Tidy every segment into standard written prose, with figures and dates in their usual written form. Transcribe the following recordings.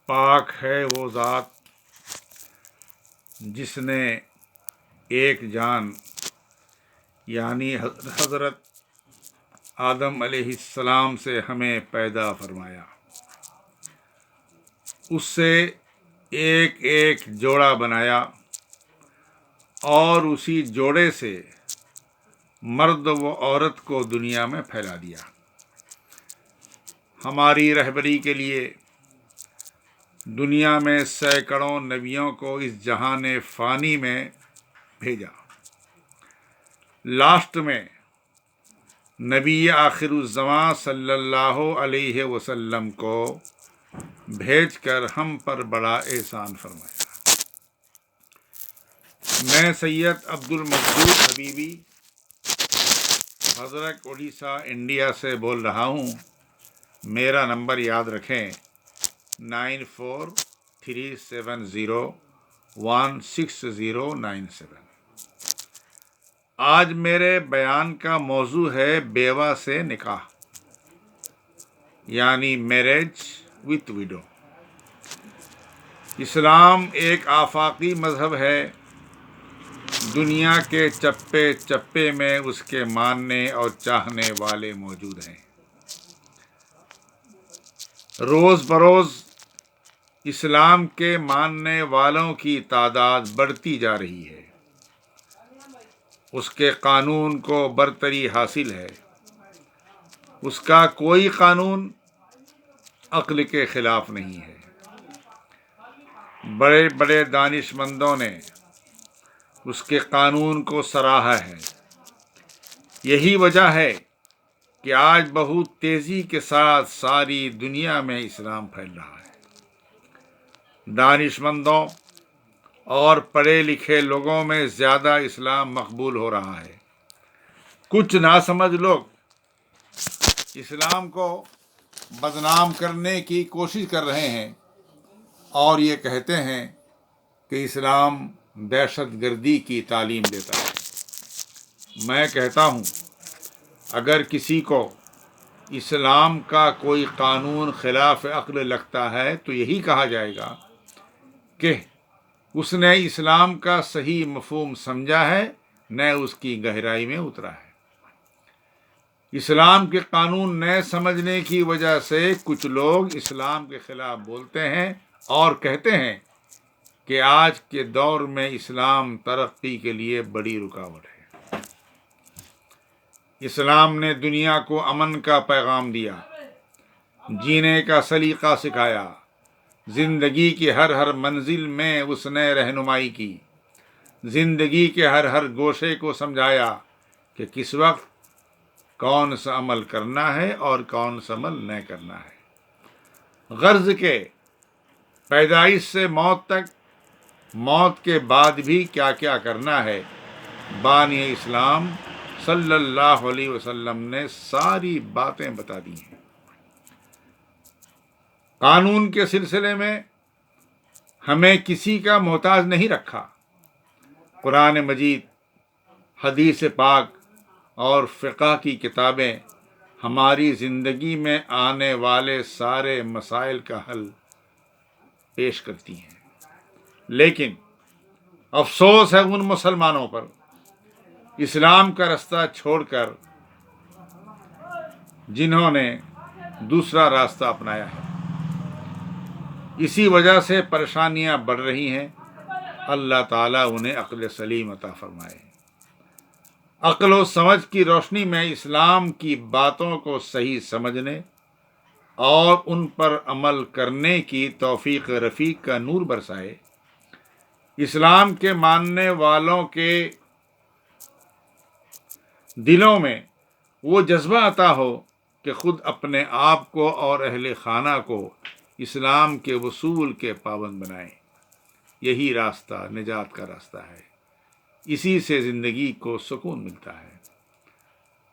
پاک ہے وہ ذات جس نے ایک جان یعنی حضرت آدم علیہ السلام سے ہمیں پیدا فرمایا، اس سے ایک ایک جوڑا بنایا اور اسی جوڑے سے مرد و عورت کو دنیا میں پھیلا دیا۔ ہماری رہبری کے لیے دنیا میں سینکڑوں نبیوں کو اس جہان فانی میں بھیجا۔ لاسٹ میں نبی آخر الزماں صلی اللہ علیہ وسلم کو بھیج کر ہم پر بڑا احسان فرمایا۔ میں سید عبد المقصود حبیبی حضرت اڑیسہ انڈیا سے بول رہا ہوں۔ میرا نمبر یاد رکھیں 9437016097۔ آج میرے بیان کا موضوع ہے بیوہ سے نکاح یعنی میرج وتھ وڈو۔ اسلام ایک آفاقی مذہب ہے۔ دنیا کے چپے چپے میں اس کے ماننے اور چاہنے والے موجود ہیں۔ روز بروز اسلام کے ماننے والوں کی تعداد بڑھتی جا رہی ہے۔ اس کے قانون کو برتری حاصل ہے۔ اس کا کوئی قانون عقل کے خلاف نہیں ہے۔ بڑے بڑے دانش مندوں نے اس کے قانون کو سراہا ہے۔ یہی وجہ ہے کہ آج بہت تیزی کے ساتھ ساری دنیا میں اسلام پھیل رہا ہے۔ دانش مندوں اور پڑھے لکھے لوگوں میں زیادہ اسلام مقبول ہو رہا ہے۔ کچھ ناسمجھ لوگ اسلام کو بدنام کرنے کی کوشش کر رہے ہیں اور یہ کہتے ہیں کہ اسلام دہشت گردی کی تعلیم دیتا ہے۔ میں کہتا ہوں اگر کسی کو اسلام کا کوئی قانون خلاف عقل لگتا ہے تو یہی کہا جائے گا کہ اس نے اسلام کا صحیح مفہوم سمجھا ہے، نہ اس کی گہرائی میں اترا ہے۔ اسلام کے قانون نہ سمجھنے کی وجہ سے کچھ لوگ اسلام کے خلاف بولتے ہیں اور کہتے ہیں کہ آج کے دور میں اسلام ترقی کے لیے بڑی رکاوٹ ہے۔ اسلام نے دنیا کو امن کا پیغام دیا، جینے کا سلیقہ سکھایا، زندگی کی ہر منزل میں اس نے رہنمائی کی، زندگی کے ہر گوشے کو سمجھایا کہ کس وقت کون سا عمل کرنا ہے اور کون سا عمل نہ کرنا ہے۔ غرض کے پیدائش سے موت تک، موت کے بعد بھی کیا کیا کرنا ہے، بانی اسلام صلی اللہ علیہ وسلم نے ساری باتیں بتا دی ہیں۔ قانون کے سلسلے میں ہمیں کسی کا محتاج نہیں رکھا۔ قرآن مجید، حدیث پاک اور فقہ کی کتابیں ہماری زندگی میں آنے والے سارے مسائل کا حل پیش کرتی ہیں۔ لیکن افسوس ہے ان مسلمانوں پر اسلام کا راستہ چھوڑ کر جنہوں نے دوسرا راستہ اپنایا ہے۔ اسی وجہ سے پریشانیاں بڑھ رہی ہیں۔ اللہ تعالیٰ انہیں عقل سلیم عطا فرمائے۔ عقل و سمجھ کی روشنی میں اسلام کی باتوں کو صحیح سمجھنے اور ان پر عمل کرنے کی توفیق رفیق کا نور برسائے۔ اسلام کے ماننے والوں کے دلوں میں وہ جذبہ عطا ہو کہ خود اپنے آپ کو اور اہل خانہ کو اسلام کے اصول کے پابند بنائیں۔ یہی راستہ نجات کا راستہ ہے۔ اسی سے زندگی کو سکون ملتا ہے۔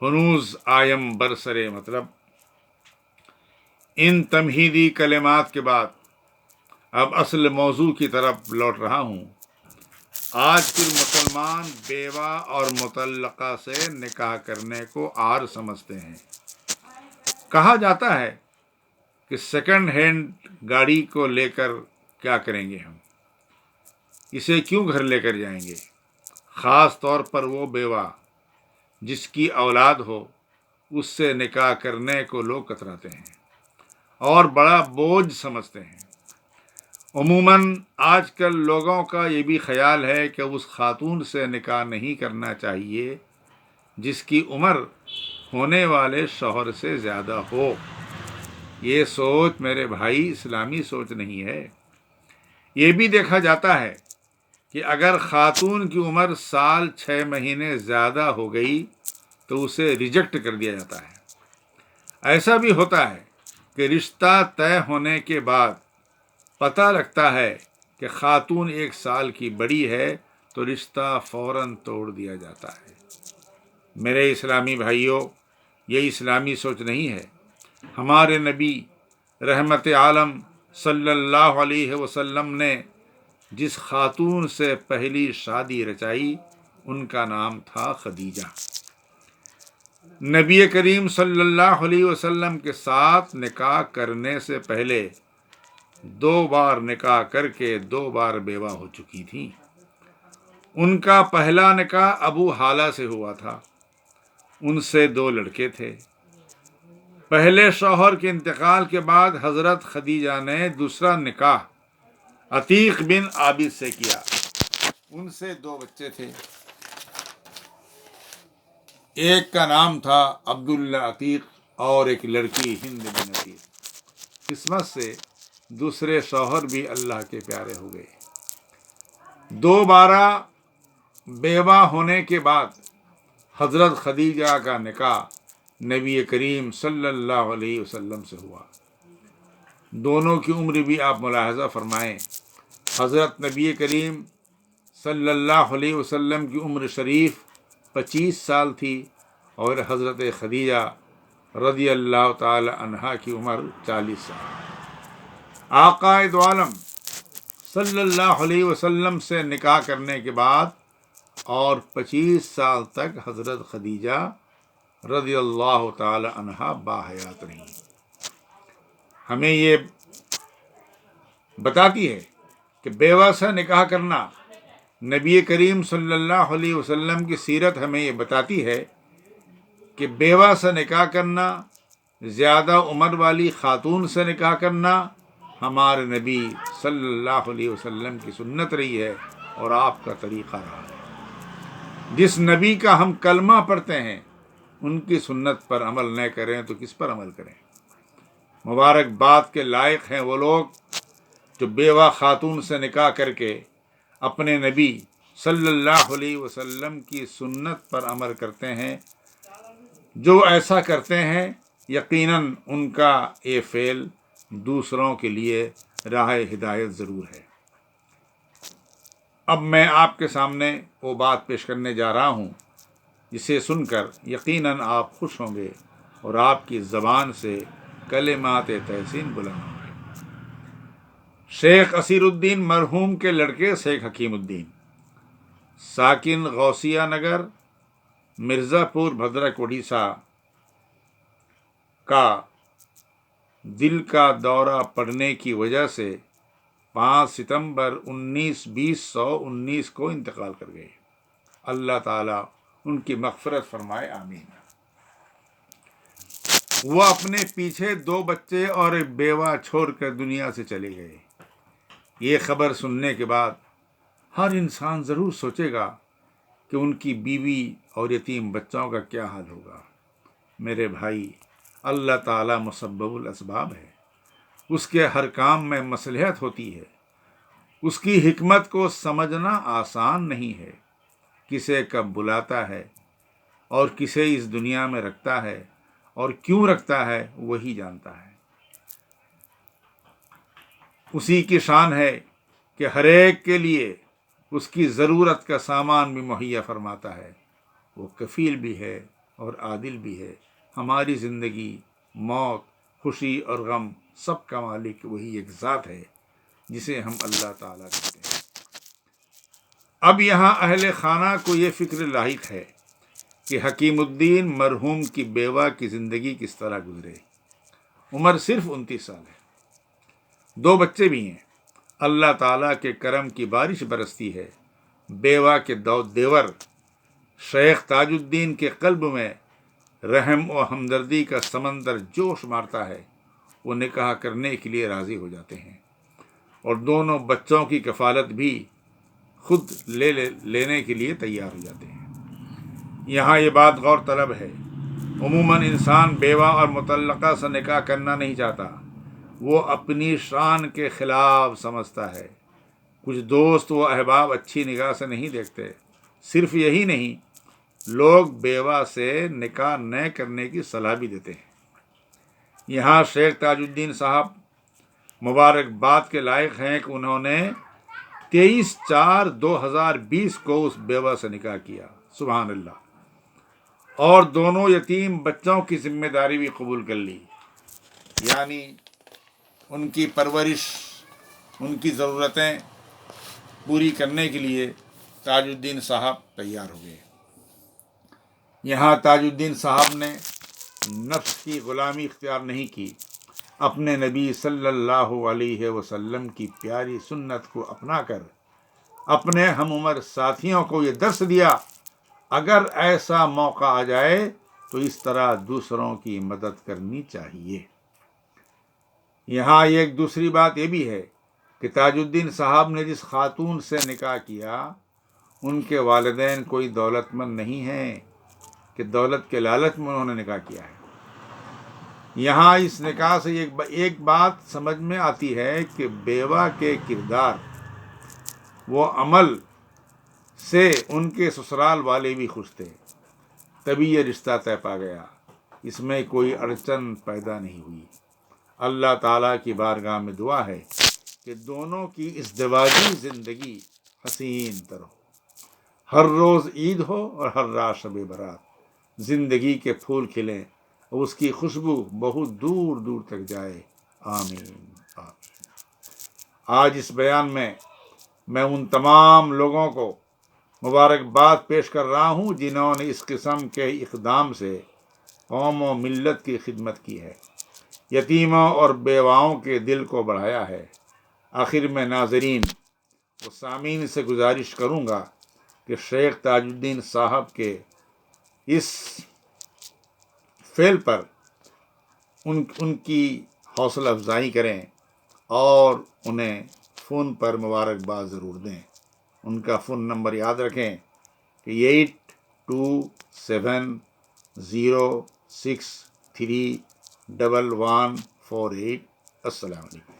ہنوز آیم برسرے مطلب ان تمہیدی کلمات کے بعد اب اصل موضوع کی طرف لوٹ رہا ہوں۔ آج کل مسلمان بیوہ اور مطلقہ سے نکاح کرنے کو عار سمجھتے ہیں۔ کہا جاتا ہے کہ سیکنڈ ہینڈ گاڑی کو لے کر کیا کریں گے ہم، اسے کیوں گھر لے کر جائیں گے؟ خاص طور پر وہ بیوہ جس کی اولاد ہو، اس سے نکاح کرنے کو لوگ کتراتے ہیں اور بڑا بوجھ سمجھتے ہیں۔ عموماً آج کل لوگوں کا یہ بھی خیال ہے کہ اس خاتون سے نکاح نہیں کرنا چاہیے جس کی عمر ہونے والے شوہر سے زیادہ ہو۔ یہ سوچ میرے بھائی اسلامی سوچ نہیں ہے۔ یہ بھی دیکھا جاتا ہے کہ اگر خاتون کی عمر سال 6 مہینے زیادہ ہو گئی تو اسے ریجیکٹ کر دیا جاتا ہے۔ ایسا بھی ہوتا ہے کہ رشتہ طے ہونے کے بعد پتہ لگتا ہے کہ خاتون 1 سال کی بڑی ہے تو رشتہ فوراً توڑ دیا جاتا ہے۔ میرے اسلامی بھائیوں، یہ اسلامی سوچ نہیں ہے۔ ہمارے نبی رحمت عالم صلی اللہ علیہ وسلم نے جس خاتون سے پہلی شادی رچائی ان کا نام تھا خدیجہ۔ نبی کریم صلی اللہ علیہ وسلم کے ساتھ نکاح کرنے سے پہلے 2 بار نکاح کر کے 2 بار بیوہ ہو چکی تھیں۔ ان کا پہلا نکاح ابو حالہ سے ہوا تھا، ان سے 2 لڑکے تھے۔ پہلے شوہر کے انتقال کے بعد حضرت خدیجہ نے دوسرا نکاح عتیق بن عابد سے کیا، ان سے 2 بچے تھے۔ ایک کا نام تھا عبداللہ عتیق اور ایک لڑکی ہند بن عتیق۔ قسمت سے دوسرے شوہر بھی اللہ کے پیارے ہو گئے۔ دوبارہ بیوہ ہونے کے بعد حضرت خدیجہ کا نکاح نبی کریم صلی اللہ علیہ وسلم سے ہوا۔ دونوں کی عمر بھی آپ ملاحظہ فرمائیں۔ حضرت نبی کریم صلی اللہ علیہ وسلم کی عمر شریف 25 سال تھی اور حضرت خدیجہ رضی اللہ تعالی عنہا کی عمر 40 سال۔ آقا دو عالم صلی اللہ علیہ وسلم سے نکاح کرنے کے بعد اور 25 سال تک حضرت خدیجہ رضی اللہ تعالی عنہا باحیات رہیں۔ ہمیں یہ بتاتی ہے کہ بیوہ سے نکاح کرنا، نبی کریم صلی اللہ علیہ وسلم کی سیرت ہمیں یہ بتاتی ہے کہ بیوہ سے نکاح کرنا، زیادہ عمر والی خاتون سے نکاح کرنا ہمارے نبی صلی اللہ علیہ وسلم کی سنت رہی ہے اور آپ کا طریقہ رہا ہے۔ جس نبی کا ہم کلمہ پڑھتے ہیں ان کی سنت پر عمل نہ کریں تو کس پر عمل کریں؟ مبارکباد کے لائق ہیں وہ لوگ جو بیوہ خاتون سے نکاح کر کے اپنے نبی صلی اللہ علیہ وسلم کی سنت پر عمل کرتے ہیں۔ جو ایسا کرتے ہیں یقیناً ان کا یہ فعل دوسروں کے لیے راہ ہدایت ضرور ہے۔ اب میں آپ کے سامنے وہ بات پیش کرنے جا رہا ہوں جسے سن کر یقیناً آپ خوش ہوں گے اور آپ کی زبان سے کلمات تحسین بلند ہوں گے۔ شیخ اسیر الدین مرحوم کے لڑکے شیخ حکیم الدین، ساکن غوثیہ نگر، مرزا پور بھدرک اڑیسہ کا دل کا دورہ پڑنے کی وجہ سے 5 ستمبر 1919 کو انتقال کر گئے۔ اللہ تعالیٰ ان کی مغفرت فرمائے، آمین۔ وہ اپنے پیچھے 2 بچے اور ایک بیوہ چھوڑ کر دنیا سے چلے گئے۔ یہ خبر سننے کے بعد ہر انسان ضرور سوچے گا کہ ان کی بیوی اور یتیم بچوں کا کیا حال ہوگا۔ میرے بھائی، اللہ تعالیٰ مسبب الاسباب ہے، اس کے ہر کام میں مصلحت ہوتی ہے۔ اس کی حکمت کو سمجھنا آسان نہیں ہے۔ کسے کب بلاتا ہے اور کسے اس دنیا میں رکھتا ہے اور کیوں رکھتا ہے وہی جانتا ہے۔ اسی کی شان ہے کہ ہر ایک کے لیے اس کی ضرورت کا سامان بھی مہیا فرماتا ہے۔ وہ کفیل بھی ہے اور عادل بھی ہے۔ ہماری زندگی، موت، خوشی اور غم سب کا مالک وہی ایک ذات ہے جسے ہم اللہ تعالیٰ کہتے ہیں۔ اب یہاں اہل خانہ کو یہ فکر لاحق ہے کہ حکیم الدین مرحوم کی بیوہ کی زندگی کس طرح گزرے عمر صرف 29 سال ہے، 2 بچے بھی ہیں۔ اللہ تعالیٰ کے کرم کی بارش برستی ہے۔ بیوہ کے دیور شیخ تاج الدین کے قلب میں رحم و ہمدردی کا سمندر جوش مارتا ہے۔ وہ نکاح کرنے کے لیے راضی ہو جاتے ہیں اور دونوں بچوں کی کفالت بھی خود لینے کے لیے تیار ہو جاتے ہیں۔ یہاں یہ بات غور طلب ہے، عموماً انسان بیوہ اور مطلقہ سے نکاح کرنا نہیں چاہتا، وہ اپنی شان کے خلاف سمجھتا ہے۔ کچھ دوست و احباب اچھی نگاہ سے نہیں دیکھتے۔ صرف یہی نہیں، لوگ بیوہ سے نکاح نہ کرنے کی صلاح بھی دیتے ہیں۔ یہاں شیخ تاج الدین صاحب مبارکباد کے لائق ہیں کہ انہوں نے 23/4/2020 کو اس بیوہ سے نکاح کیا، سبحان اللہ، اور دونوں یتیم بچوں کی ذمہ داری بھی قبول کر لی، یعنی ان کی پرورش، ان کی ضرورتیں پوری کرنے کے لیے تاج الدین صاحب تیار ہو گئے۔ یہاں تاج الدین صاحب نے نفس کی غلامی اختیار نہیں کی، اپنے نبی صلی اللہ علیہ وسلم کی پیاری سنت کو اپنا کر اپنے ہم عمر ساتھیوں کو یہ درس دیا، اگر ایسا موقع آ جائے تو اس طرح دوسروں کی مدد کرنی چاہیے۔ یہاں ایک دوسری بات یہ بھی ہے کہ تاج الدین صاحب نے جس خاتون سے نکاح کیا، ان کے والدین کوئی دولت مند نہیں ہیں کہ دولت کے لالچ میں انہوں نے نکاح کیا ہے۔ یہاں اس نکاح سے ایک بات سمجھ میں آتی ہے کہ بیوہ کے کردار و عمل سے ان کے سسرال والے بھی خوش تھے، تبھی یہ رشتہ طے پا گیا، اس میں کوئی اڑچن پیدا نہیں ہوئی۔ اللہ تعالیٰ کی بارگاہ میں دعا ہے کہ دونوں کی ازدواجی زندگی حسین تر ہو، ہر روز عید ہو اور ہر رات شب برات، زندگی کے پھول کھلیں اور اس کی خوشبو بہت دور دور تک جائے، آمین آمین۔ آج اس بیان میں ان تمام لوگوں کو مبارکباد پیش کر رہا ہوں جنہوں نے اس قسم کے اقدام سے قوم و ملت کی خدمت کی ہے، یتیموں اور بیواؤں کے دل کو بڑھایا ہے۔ آخر میں ناظرین و سامعین سے گزارش کروں گا کہ شیخ تاج الدین صاحب کے اس فعل پر ان کی حوصلہ افزائی کریں اور انہیں فون پر مبارکباد ضرور دیں۔ ان کا فون نمبر یاد رکھیں کہ 8270631148۔ السلام علیکم۔